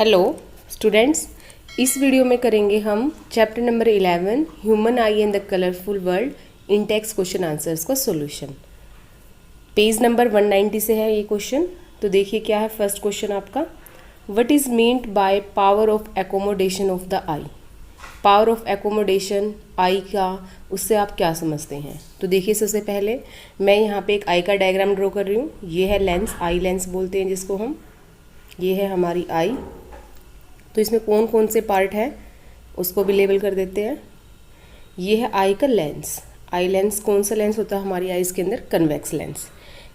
Hello students, इस video में करेंगे हम chapter number 11 human eye and the colourful world in text question answers का सॉल्यूशन। पेज नंबर 190 से है ये क्वेश्चन। तो देखिए क्या है फर्स्ट क्वेश्चन आपका, what is meant by power of accommodation of the eye. Power of accommodation eye का, उससे आप क्या समझते हैं। तो देखिए सबसे पहले मैं यहाँ पे एक आई का डायग्राम ड्रॉ कर रही हूँ। ये है लेंस, आई लेंस बोलते हैं जिसको हम। ये है हमारी आई। तो इसमें कौन कौन से पार्ट है उसको भी लेबल कर देते हैं। ये है आई का लेंस। आई लेंस कौन सा लेंस होता है हमारी आईज के अंदर, कन्वेक्स लेंस।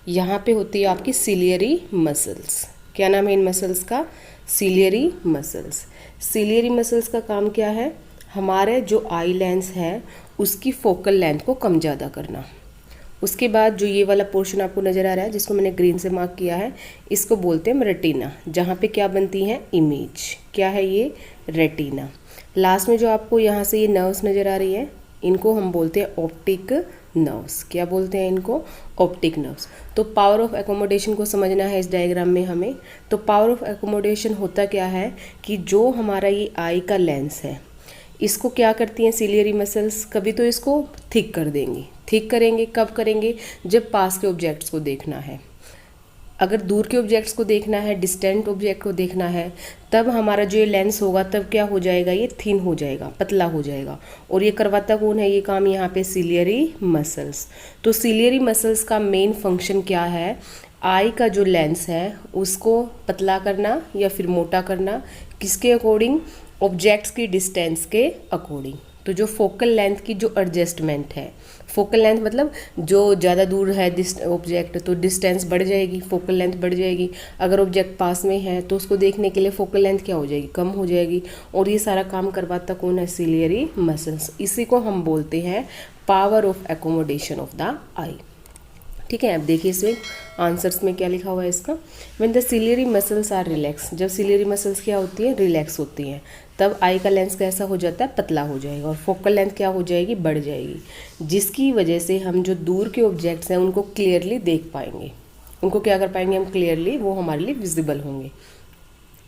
यहाँ पे होती है आपकी सिलियरी मसल्स। क्या नाम है इन मसल्स का, सिलियरी मसल्स। सिलियरी मसल्स का काम क्या है, हमारे जो आई लेंस है उसकी फोकल लेंथ को कम ज़्यादा करना। उसके बाद जो ये वाला पोर्शन आपको नज़र आ रहा है जिसको मैंने ग्रीन से मार्क किया है, इसको बोलते हैं रेटिना, जहाँ पे क्या बनती है, इमेज। क्या है ये, रेटिना। लास्ट में जो आपको यहाँ से ये नर्व्स नज़र आ रही है, इनको हम बोलते हैं ऑप्टिक नर्व्स। क्या बोलते हैं इनको, ऑप्टिक नर्व्स। तो पावर ऑफ एकोमोडेशन को समझना है इस डायग्राम में हमें। तो पावर ऑफ एकोमोडेशन होता क्या है कि जो हमारा ये आई का लेंस है इसको क्या करती हैं सिलियरी मसल्स, कभी तो इसको थिक कर देंगी। थिक करेंगे कब करेंगे, जब पास के ऑब्जेक्ट्स को देखना है। अगर दूर के ऑब्जेक्ट्स को देखना है, डिस्टेंट ऑब्जेक्ट को देखना है, तब हमारा जो ये लेंस होगा तब क्या हो जाएगा, ये थिन हो जाएगा, पतला हो जाएगा। और ये करवाता कौन है ये काम, यहाँ पे सिलियरी मसल्स। तो सिलियरी मसल्स का मेन फंक्शन क्या है, आई का जो लेंस है उसको पतला करना या फिर मोटा करना, किसके अकॉर्डिंग, ऑब्जेक्ट्स की डिस्टेंस के अकॉर्डिंग। तो जो फोकल लेंथ की जो एडजस्टमेंट है, फोकल लेंथ मतलब जो ज़्यादा दूर है ऑब्जेक्ट तो डिस्टेंस बढ़ जाएगी, फोकल लेंथ बढ़ जाएगी। अगर ऑब्जेक्ट पास में है तो उसको देखने के लिए फोकल लेंथ क्या हो जाएगी, कम हो जाएगी। और ये सारा काम करवाता कौन है, सिलियरी मसल्स। इसी को हम बोलते हैं power of accommodation of the eye. ठीक है, अब देखिए इसमें आंसर्स में क्या लिखा हुआ है इसका, when the ciliary muscles are relax. जब सिलियरी मसल्स क्या होती है, रिलैक्स होती हैं, तब आई का लेंस कैसा हो जाता है, पतला हो जाएगा और फोकल लेंथ क्या हो जाएगी, बढ़ जाएगी, जिसकी वजह से हम जो दूर के ऑब्जेक्ट्स हैं उनको क्लियरली देख पाएंगे। उनको क्या कर पाएंगे हम, क्लियरली, वो हमारे लिए विजिबल होंगे।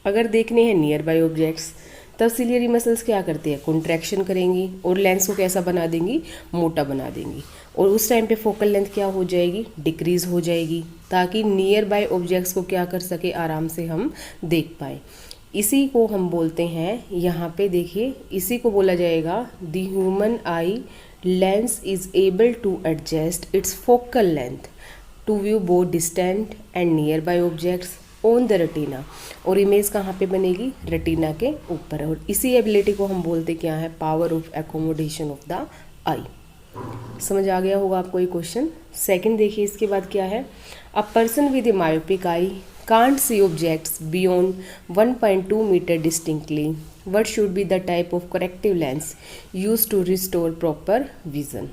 अगर देखने हैं नियर बाय ऑब्जेक्ट्स तब सिलियरी मसल्स क्या करती है, कॉन्ट्रैक्शन करेंगी और लेंस को कैसा बना देंगी, मोटा बना देंगी। और उस टाइम पे फोकल लेंथ क्या हो जाएगी, डिक्रीज हो जाएगी, ताकि नियर बाय ऑब्जेक्ट्स को क्या कर सके, आराम से हम देख पाए। इसी को हम बोलते हैं, यहाँ पे देखिए इसी को बोला जाएगा the human eye lens is able to adjust its focal length to view both distant and nearby objects on the retina. और इमेज कहाँ पे बनेगी, रेटिना के ऊपर। और इसी एबिलिटी को हम बोलते क्या है, power of accommodation of the eye. समझ आ गया होगा आपको ये क्वेश्चन। सेकंड देखिए इसके बाद क्या है, a person with a myopic eye can't see objects beyond 1.2 metre distinctly, what should be the type of corrective lens use to restore proper vision.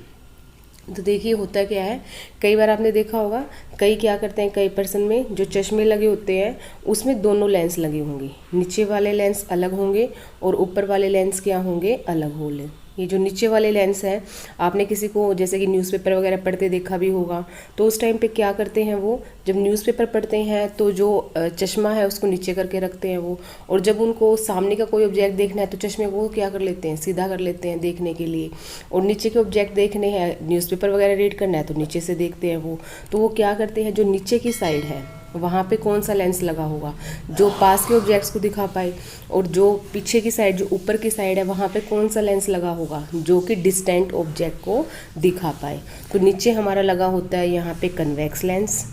तो देखिए होता क्या है, कई बार आपने देखा होगा, कई क्या करते हैं, कई पर्सन में जो चश्मे लगे होते हैं उसमें दोनों लेंस लगे होंगे, नीचे वाले लेंस अलग होंगे और ऊपर वाले लेंस क्या होंगे, अलग होंगे। ये जो नीचे वाले लेंस है, आपने किसी को जैसे कि न्यूज़पेपर वगैरह पढ़ते देखा भी होगा, तो उस टाइम पे क्या करते हैं वो, जब न्यूज़पेपर पढ़ते हैं तो जो चश्मा है उसको नीचे करके रखते हैं वो, और जब उनको सामने का कोई ऑब्जेक्ट देखना है तो चश्मे को क्या कर लेते हैं, सीधा कर लेते हैं देखने के लिए। और नीचे के ऑब्जेक्ट देखने हैं, न्यूज़पेपर वगैरह रीड करना है तो नीचे से देखते हैं वो। तो वो क्या करते हैं, जो नीचे की साइड है वहाँ पे कौन सा लेंस लगा होगा जो पास के ऑब्जेक्ट्स को दिखा पाए, और जो पीछे की साइड, जो ऊपर की साइड है, वहाँ पे कौन सा लेंस लगा होगा जो कि डिस्टेंट ऑब्जेक्ट को दिखा पाए। तो नीचे हमारा लगा होता है यहाँ पे कन्वेक्स लेंस।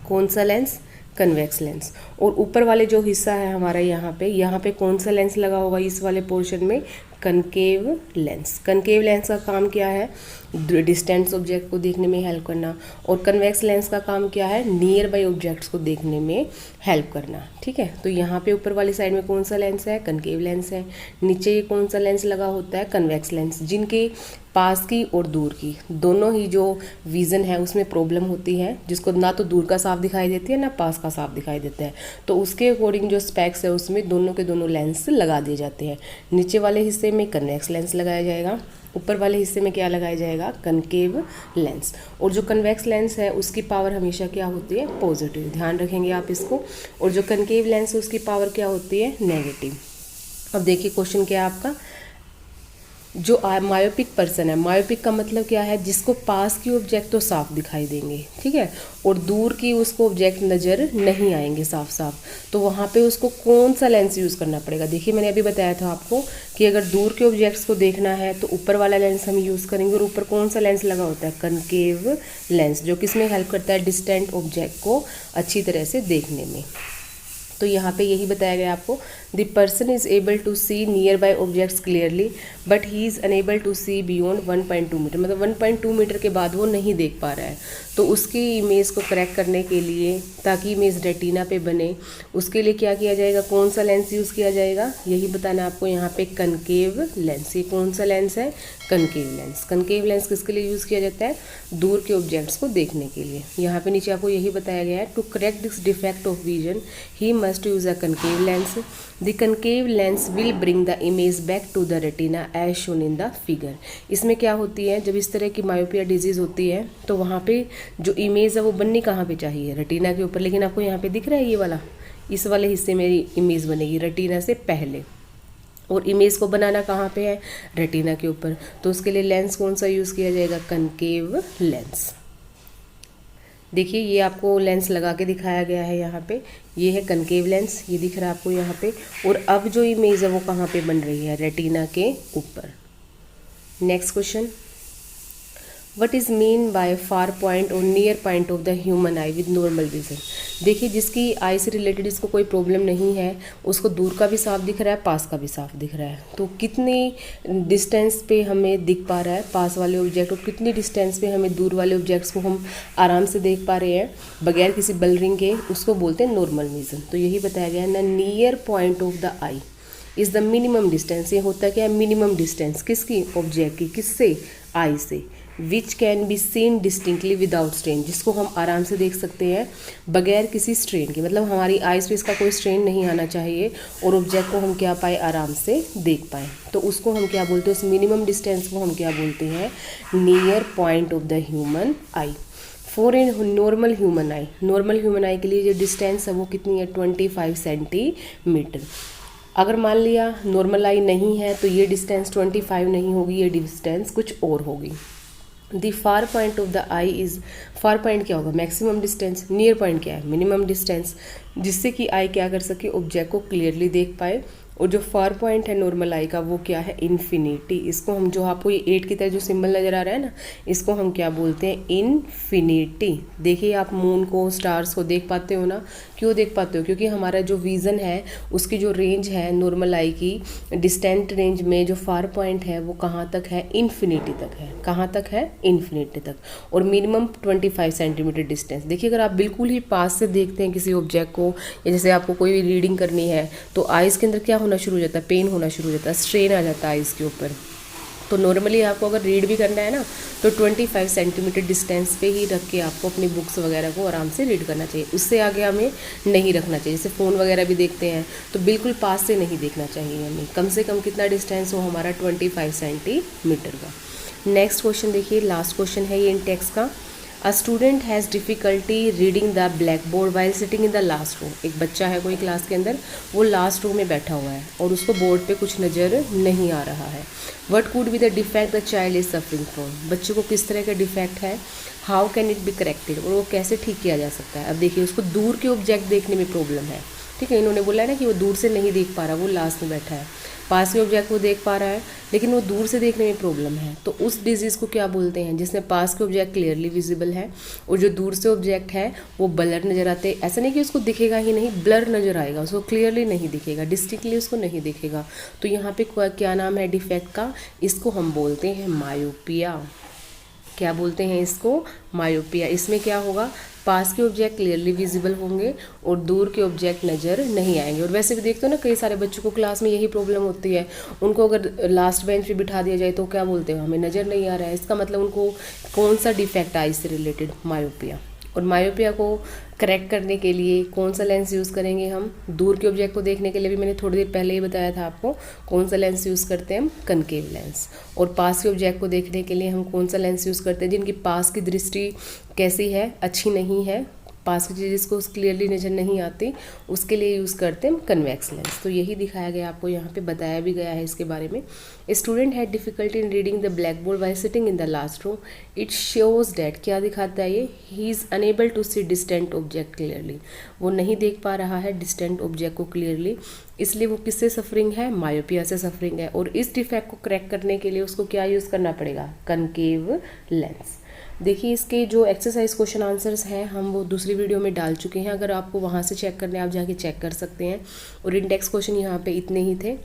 कौन सा लेंस, कन्वेक्स लेंस। और ऊपर वाले जो हिस्सा है हमारा यहाँ पे कौन सा लेंस लगा होगा, इस वाले पोर्शन में कनकेव लेंस। कनकेव लेंस का काम क्या है, डिस्टेंस ऑब्जेक्ट को देखने में हेल्प करना, और कन्वेक्स लेंस का काम क्या है, नियर बाय ऑब्जेक्ट्स को देखने में हेल्प करना। ठीक है, तो यहाँ पे ऊपर वाली साइड में कौन सा लेंस है, कनकेव लेंस है। नीचे ये कौन सा लेंस लगा होता है, कन्वेक्स लेंस, जिनके पास की और दूर की दोनों ही जो विज़न है उसमें प्रॉब्लम होती है, जिसको ना तो दूर का साफ दिखाई देती है ना पास का साफ दिखाई देता है। तो उसके अकॉर्डिंग जो स्पेक्स है उसमें दोनों के दोनों लेंस लगा दिए जाते हैं। नीचे वाले हिस्से में कन्वेक्स लेंस लगाया जाएगा, ऊपर वाले हिस्से में क्या लगाया जाएगा, कनकेव लेंस। और जो कन्वेक्स लेंस है उसकी पावर हमेशा क्या होती है, पॉजिटिव, ध्यान रखेंगे आप इसको। और जो कनकेव लेंस है उसकी पावर क्या होती है, नेगेटिव। अब देखिए क्वेश्चन क्या है आपका, जो मायोपिक पर्सन है, मायोपिक का मतलब क्या है, जिसको पास की ऑब्जेक्ट तो साफ दिखाई देंगे, ठीक है, और दूर की उसको ऑब्जेक्ट नज़र नहीं आएंगे साफ साफ, तो वहाँ पे उसको कौन सा लेंस यूज़ करना पड़ेगा। देखिए मैंने अभी बताया था आपको कि अगर दूर के ऑब्जेक्ट्स को देखना है तो ऊपर वाला लेंस हम यूज़ करेंगे, और ऊपर कौन सा लेंस लगा होता है, कनकेव लेंस, जो किसमें हेल्प करता है, डिस्टेंट ऑब्जेक्ट को अच्छी तरह से देखने में। तो यहाँ पे यही बताया गया आपको, the person is able to see nearby objects clearly but he is unable to see beyond 1.2 metre, मतलब 1.2 मीटर के बाद वो नहीं देख पा रहा है। तो उसकी इमेज को करेक्ट करने के लिए, ताकि इमेज रेटिना पे बने, उसके लिए क्या किया जाएगा, कौन सा लेंस यूज़ किया जाएगा, यही बताना आपको यहाँ पे, कनकेव लेंस। ये कौन सा लेंस है, कनकेव लेंस। कनकेव लेंस किसके लिए यूज़ किया जाता है, दूर के ऑब्जेक्ट्स को देखने के लिए। यहाँ पे नीचे आपको यही बताया गया है, to correct this defect of vision he must use a concave lens. The concave lens will bring the image back to the retina as shown in the figure. इसमें क्या होती है, जब इस तरह की मायोपिया डिजीज़ होती है तो वहाँ पे जो इमेज है वो बननी कहाँ पे चाहिए, रेटिना के ऊपर, लेकिन आपको यहाँ पे दिख रहा है ये वाला, इस वाले हिस्से में इमेज बनेगी रेटिना से पहले, और इमेज को बनाना कहाँ पे है, रेटिना के ऊपर। तो उसके लिए लेंस कौन सा यूज़ किया जाएगा, कनकेव लेंस। देखिए ये आपको लेंस लगा के दिखाया गया है यहाँ पे, ये है कनकेव लेंस, ये दिख रहा है आपको यहाँ पे। और अब जो इमेज है वो कहाँ पे बन रही है, रेटिना के ऊपर। Next question, what is mean by far point और near point of the human eye with normal vision. देखिए जिसकी आई से रिलेटेड इसको कोई प्रॉब्लम नहीं है, उसको दूर का भी साफ दिख रहा है, पास का भी साफ दिख रहा है। तो कितनी डिस्टेंस पे हमें दिख पा रहा है पास वाले ऑब्जेक्ट, और कितनी डिस्टेंस पे हमें दूर वाले ऑब्जेक्ट्स को हम आराम से देख पा रहे हैं बगैर किसी बलरिंग के, उसको बोलते हैं नॉर्मल विजन। तो यही बताया गया है ना, near point of the eye is the minimum distance. ये होता क्या है, मिनिमम डिस्टेंस किसकी, ऑब्जेक्ट की, किससे, आई से, which can be seen distinctly without strain, जिसको हम आराम से देख सकते हैं बगैर किसी स्ट्रेन के, मतलब हमारी आइज पे इसका कोई स्ट्रेन नहीं आना चाहिए और ऑब्जेक्ट को हम क्या पाए, आराम से देख पाए। तो उसको हम क्या बोलते हैं, उस मिनिमम डिस्टेंस को हम क्या बोलते हैं, near point of the human I. For a normal human I, normal human आई के लिए जो डिस्टेंस है वो कितनी है, 25 सेंटीमीटर। अगर मान लिया नॉर्मल आई नहीं है तो ये डिस्टेंस 25 नहीं होगी, ये डिस्टेंस कुछ और होगी। The far point of the eye is, far point क्या होगा, मैक्सिमम डिस्टेंस, नियर पॉइंट क्या है, मिनिमम डिस्टेंस, जिससे कि आई क्या कर सके, ऑब्जेक्ट को क्लियरली देख पाए। और जो फार पॉइंट है नॉर्मल आई का वो क्या है, इन्फिनिटी। इसको हम, जो आपको ये 8 की तरह जो सिंबल नज़र आ रहा है ना, इसको हम क्या बोलते हैं, इन्फिनिटी। देखिए आप मून को, स्टार्स को देख पाते हो ना, क्यों देख पाते हो, क्योंकि हमारा जो विज़न है उसकी जो रेंज है नॉर्मल आई की, डिस्टेंट रेंज में जो फार पॉइंट है वो कहाँ तक है, इन्फिनिटी तक है। कहाँ तक है, इन्फिनिटी तक। और मिनिमम 25 सेंटीमीटर डिस्टेंस। देखिए अगर आप बिल्कुल ही पास से देखते हैं किसी ऑब्जेक्ट को, या जैसे आपको कोई भी रीडिंग करनी है तो आइज़ के अंदर क्या होना शुरू हो जाता है, पेन होना शुरू हो जाता है, स्ट्रेन आ जाता है इसके ऊपर। तो नॉर्मली आपको अगर रीड भी करना है ना तो 25 सेंटीमीटर डिस्टेंस पे ही रख के आपको अपनी बुक्स वगैरह को आराम से रीड करना चाहिए, उससे आगे हमें नहीं रखना चाहिए। जैसे फ़ोन वगैरह भी देखते हैं तो बिल्कुल पास से नहीं देखना चाहिए हमें, कम से कम कितना डिस्टेंस हो हमारा, 25 सेंटीमीटर का। नेक्स्ट क्वेश्चन देखिए, लास्ट क्वेश्चन है ये इन टेक्स्ट का। A student has difficulty reading the blackboard while sitting in the last row. एक बच्चा है कोई क्लास के अंदर, वो लास्ट रो में बैठा हुआ है और उसको बोर्ड पे कुछ नज़र नहीं आ रहा है। What could be the defect the child is suffering from. बच्चे को किस तरह का डिफेक्ट है, how can it be corrected, और वो कैसे ठीक किया जा सकता है। अब देखिए उसको दूर के ऑब्जेक्ट देखने में प्रॉब्लम है, ठीक है, इन्होंने बोला है ना कि वो दूर से नहीं देख पा रहा, वो लास्ट में बैठा है। पास के ऑब्जेक्ट को देख पा रहा है लेकिन वो दूर से देखने में प्रॉब्लम है। तो उस डिजीज़ को क्या बोलते हैं, जिसमें पास के ऑब्जेक्ट क्लियरली विजिबल है और जो दूर से ऑब्जेक्ट है वो ब्लर नज़र आते हैं। ऐसा नहीं कि उसको दिखेगा ही नहीं, ब्लर नज़र आएगा, उसको क्लियरली नहीं दिखेगा, डिस्टिंक्टली उसको नहीं दिखेगा। तो यहाँ पे क्या नाम है डिफेक्ट का, इसको हम बोलते हैं मायोपिया। क्या बोलते हैं इसको, मायोपिया। इसमें क्या होगा, पास के ऑब्जेक्ट क्लियरली विजिबल होंगे और दूर के ऑब्जेक्ट नज़र नहीं आएंगे। और वैसे भी देखते हो ना, कई सारे बच्चों को क्लास में यही प्रॉब्लम होती है, उनको अगर लास्ट बेंच पे बिठा दिया जाए तो क्या बोलते हो, हमें नज़र नहीं आ रहा है। इसका मतलब उनको कौन सा डिफेक्ट आई से रिलेटेड, मायोपिया। और मायोपिया को करेक्ट करने के लिए कौन सा लेंस यूज़ करेंगे हम, दूर के ऑब्जेक्ट को देखने के लिए भी मैंने थोड़ी देर पहले ही बताया था आपको, कौन सा लेंस यूज़ करते हैं हम, कनकेव लेंस। और पास के ऑब्जेक्ट को देखने के लिए हम कौन सा लेंस यूज़ करते हैं, जिनकी पास की दृष्टि कैसी है, अच्छी नहीं है, पास की चीज़ जिसको क्लियरली नज़र नहीं आती, उसके लिए यूज़ करते हैं कन्वेक्स लेंस। तो यही दिखाया गया आपको, यहाँ पे बताया भी गया है इसके बारे में। Student had difficulty in reading the blackboard while sitting in the last row. It shows that, क्या दिखाता है ये, he is unable to see distant object clearly, वो नहीं देख पा रहा है डिस्टेंट ऑब्जेक्ट को क्लियरली, इसलिए वो किससे सफरिंग है, मायोपिया से सफरिंग है। और इस डिफेक्ट को करेक्ट करने के लिए उसको क्या यूज़ करना पड़ेगा, कनकेव लेंस। देखिए इसके जो एक्सरसाइज क्वेश्चन आंसर्स हैं हम वो दूसरी वीडियो में डाल चुके हैं, अगर आपको वहाँ से चेक करने आप जाके चेक कर सकते हैं। और इंडेक्स क्वेश्चन यहाँ पे इतने ही थे।